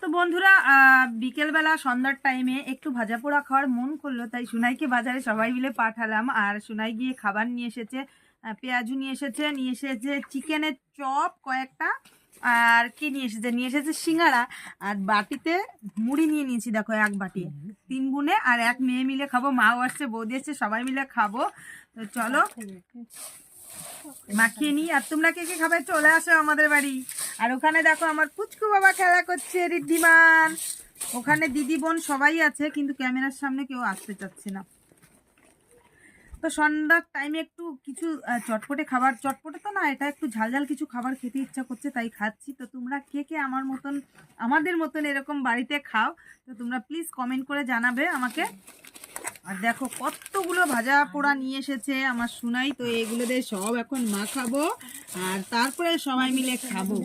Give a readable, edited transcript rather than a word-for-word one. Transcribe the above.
তো বন্ধুরা বিকেলবেলা সন্ধ্যার টাইমে একটু ভাজা পোড়া খাওয়ার মন করলো, তাই সুনাইকে বাজারে সবাই মিলে পাঠালাম। আর সুনাই গিয়ে খাবার নিয়ে এসেছে, পেঁয়াজু নিয়ে এসেছে চিকেনের চপ কয়েকটা, আর কি নিয়ে এসেছে সিঙ্গারা, আর বাটিতে মুড়ি নিয়ে নিয়েছি। দেখো এক বাটি, 3 বোনে আর এক মেয়ে মিলে খাবো। মাও আসছে, বৌদি আসছে, সবাই মিলে খাবো। তো চলো মাখিয়ে নিই। আর তোমরা কে কে খাবে চলে আসো আমাদের বাড়ি। আর ওখানে দেখো আমার পুচকু বাবা খেলা করছে, ঋদ্ধিমান। ওখানে দিদি বোন সবাই আছে, কিন্তু ক্যামেরার সামনে কেউ আসতে চাচ্ছে না। তো সন্ধ্যার টাইমে একটু কিছু চটপটে খাবার, চটপটে তো না, এটা একটু ঝালঝাল কিছু খাবার খেতে ইচ্ছা করছে, তাই খাচ্ছি। তো তোমরা কে কে আমাদের মতন এরকম বাড়িতে খাও, তো তোমরা প্লিজ কমেন্ট করে জানাবে আমাকে। আর দেখো কতগুলো ভাজা পোড়া নিয়ে এসেছে আমার সুনাই, তো এগুলো দিয়ে সব এখন মাখাবো আর তারপরে সবাই মিলে খাবো।